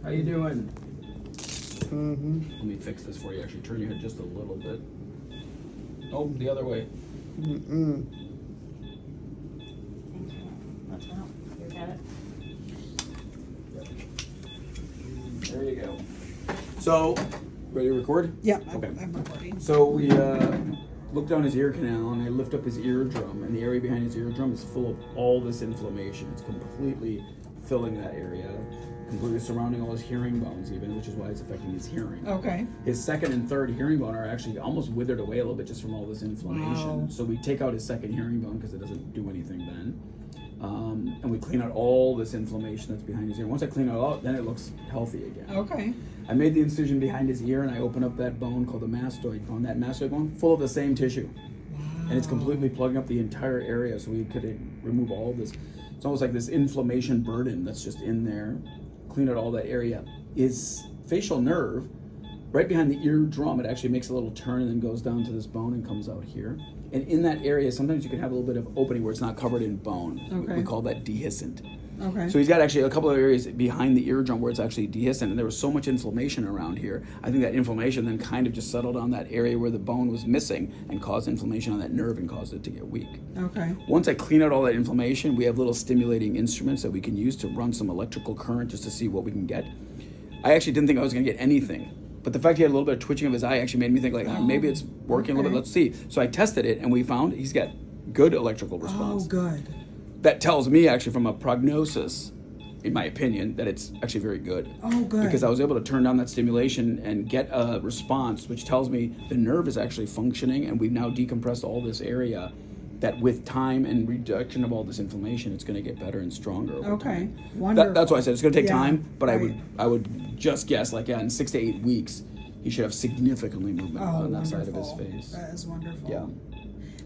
How you doing? Mm-hmm. Let me fix this for you. Actually, turn your head just a little bit. Oh, the other way. Mm-mm. What's wrong? You got it? Yep. There you go. So, ready to record? Yeah, Okay. I'm recording. So we look down his ear canal and I lift up his eardrum, and the area behind his eardrum is full of all this inflammation. It's completely filling that area, completely surrounding all his hearing bones even, which is why it's affecting his hearing. Okay. His second and third hearing bone are actually almost withered away a little bit just from all this inflammation. Wow. So we take out his second hearing bone because it doesn't do anything then. And we clean out all this inflammation that's behind his ear. Once I clean it out, then it looks healthy again. Okay. I made the incision behind his ear and I open up that bone called the mastoid bone. That mastoid bone, full of the same tissue. Wow. And it's completely plugging up the entire area, so we could remove all this. It's almost like this inflammation burden that's just in there. Clean out all that area. His facial nerve, right behind the eardrum, it actually makes a little turn and then goes down to this bone and comes out here. And in that area, sometimes you can have a little bit of opening where it's not covered in bone. Okay. We call that dehiscent. Okay. So he's got actually a couple of areas behind the eardrum where it's actually dehiscent, and there was so much inflammation around here. I think that inflammation then kind of just settled on that area where the bone was missing and caused inflammation on that nerve and caused it to get weak. Okay. Once I clean out all that inflammation, we have little stimulating instruments that we can use to run some electrical current just to see what we can get. I actually didn't think I was going to get anything, but the fact he had a little bit of twitching of his eye actually made me think, like, maybe it's working a little bit. Let's see. So I tested it, and we found he's got good electrical response. Oh, good. That tells me, actually, from a prognosis, in my opinion, that it's actually very good. Oh, good. Because I was able to turn down that stimulation and get a response, which tells me the nerve is actually functioning, and we've now decompressed all this area. That with time and reduction of all this inflammation, it's going to get better and stronger over Okay. time. Wonderful. That's why I said it's going to take Yeah, time, but right. I would just guess, like, in 6 to 8 weeks, he should have significantly movement Oh, on that side of his wonderful. face. That is wonderful. Yeah.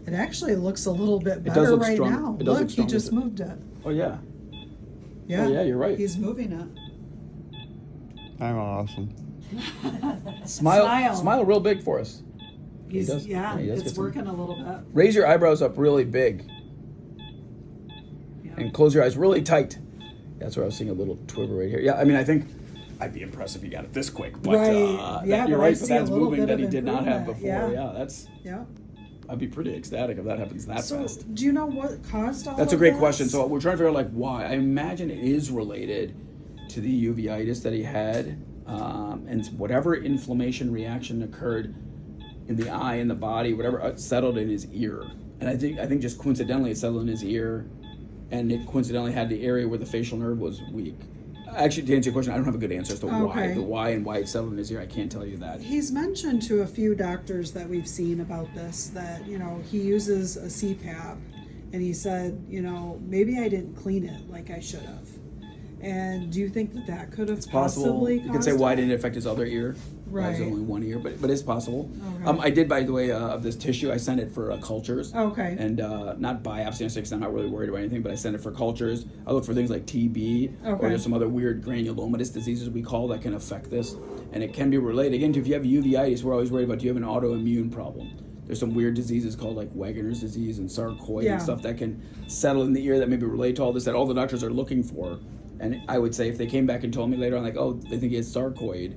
It actually looks a little bit does better look right strong. now. It does look Look, he strong, just doesn't it? moved it. Oh, yeah. Yeah. Oh, yeah, you're right. He's moving it. I'm awesome. Smile real big for us. He's, does. yeah, Yeah, he does get it's some- working a little bit. Raise your eyebrows up really big Yeah. and close your eyes really tight. That's where I was seeing a little twibber right here. Yeah, I mean, I think I'd be impressed if he got it this quick. But Right. Yeah, you're but I right, but see a that's little moving bit that of he did not have before. improvement. Yeah, Yeah. I'd be pretty ecstatic if that happens that So, fast. do you know what caused all That's a of great this? question. So we're trying to figure out, like, why. I imagine it is related to the uveitis that he had, and whatever inflammation reaction occurred in the eye, in the body, whatever settled in his ear. And I think just coincidentally it settled in his ear, and it coincidentally had the area where the facial nerve was weak. Actually, to answer your question, I don't have a good answer as to why. Okay. The why and why it settled in his ear, I can't tell you that. He's mentioned to a few doctors that we've seen about this that, he uses a CPAP, and he said, maybe I didn't clean it like I should have. And do you think that could have It's possible. possibly You could say, caused why it? didn't it affect his other ear? Why is it Right. only one ear? But it's possible. Okay. I did, by the way, of this tissue, I sent it for cultures. Okay. And not biopsy, because I'm not really worried about anything, but I sent it for cultures. I look for things like TB, or Okay. there's some other weird granulomatous diseases we call that can affect this. And it can be related. Again, if you have uveitis, we're always worried about, do you have an autoimmune problem? There's some weird diseases called like Wegener's disease and sarcoid Yeah. and stuff that can settle in the ear that maybe relate to all this that all the doctors are looking for. And I would say if they came back and told me later on, like, oh, they think he has sarcoid,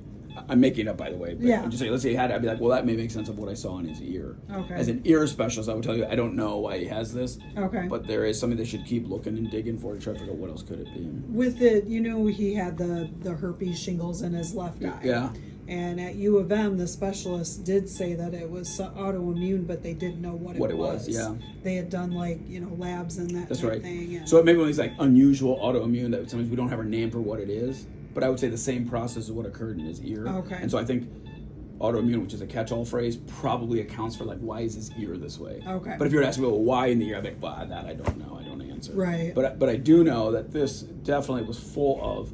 I'm making it up, by the way. But Yeah. just say, let's say he had it, I'd be like, well, that may make sense of what I saw in his ear. Okay. As an ear specialist, I would tell you, I don't know why he has this. Okay. But there is something they should keep looking and digging for to try to figure out what else could it be. With it, he had the herpes shingles in his left eye. Yeah. And at U of M, the specialist did say that it was autoimmune, but they didn't know what it was. Yeah. They had done labs and that That's type right. thing. And So it maybe when it's like unusual autoimmune, that sometimes we don't have a name for what it is. But I would say the same process is what occurred in his ear. Okay. And so I think autoimmune, which is a catch-all phrase, probably accounts for like why is his ear this way. Okay. But if you were to ask me, well, why in the ear, I'd be like, well, that I don't know. I don't answer. Right. But I do know that this definitely was full of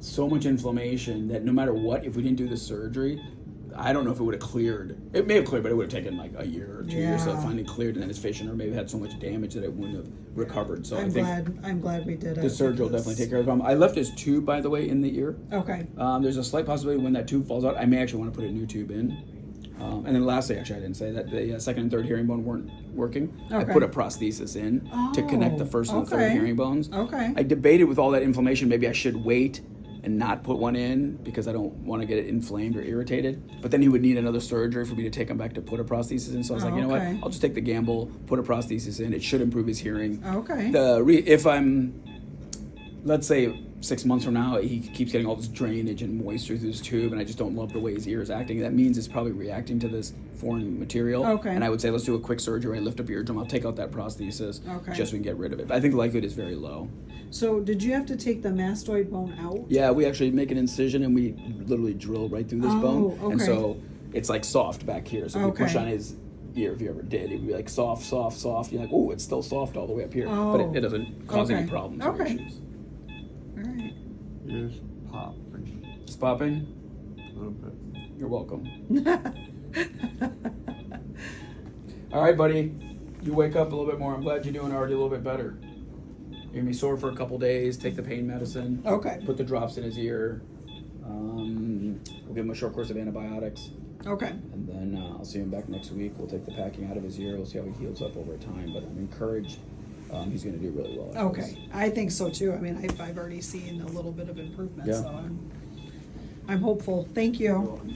so much inflammation that no matter what, if we didn't do the surgery, I don't know if it would have cleared. It may have cleared, but it would have taken like a year or 2 years till it Yeah. finally cleared, and then his facial nerve maybe had so much damage that it wouldn't have recovered. So I I'm think glad we did it. the surgery will because- definitely take care of the problem. I left his tube, by the way, in the ear. Okay. There's a slight possibility when that tube falls out, I may actually want to put a new tube in. And then lastly, actually, I didn't say that the second and third hearing bone weren't working. I Okay. put a prosthesis in to connect the first and the third okay. hearing bones. Okay. I debated with all that inflammation, maybe I should wait and not put one in because I don't want to get it inflamed or irritated. But then he would need another surgery for me to take him back to put a prosthesis in. So I was like, you know what? Okay. I'll just take the gamble, put a prosthesis in. It should improve his hearing. Okay. If I'm, let's say 6 months from now, he keeps getting all this drainage and moisture through his tube, and I just don't love the way his ear is acting. That means it's probably reacting to this foreign material. Okay. And I would say, let's do a quick surgery. I lift up your eardrum. I'll take out that prosthesis. Okay. Just so we can get rid of it. But I think the likelihood is very low. So did you have to take the mastoid bone out? Yeah, we actually make an incision and we literally drill right through this Oh, bone. And okay. so it's like soft back here. So if you push Okay. on his ear, if you ever did, it would be like soft, soft, soft. You're like, oh, it's still soft all the way up here. But Oh. it doesn't cause any Okay. problems or Okay. issues. All right. Ears popping Just popping? a little bit. You're welcome. All right, buddy. You wake up a little bit more. I'm glad you're doing already a little bit better. You're gonna be sore for a couple days. Take the pain medicine. Okay. Put the drops in his ear. We'll give him a short course of antibiotics, Okay. and then I'll see him back next week. We'll take the packing out of his ear. We'll see how he heals up over time. But I'm encouraged. He's gonna do really well. after this. Okay. I think so too. I mean, I've already seen a little bit of improvement, Yeah. so I'm hopeful. Thank you. You're welcome.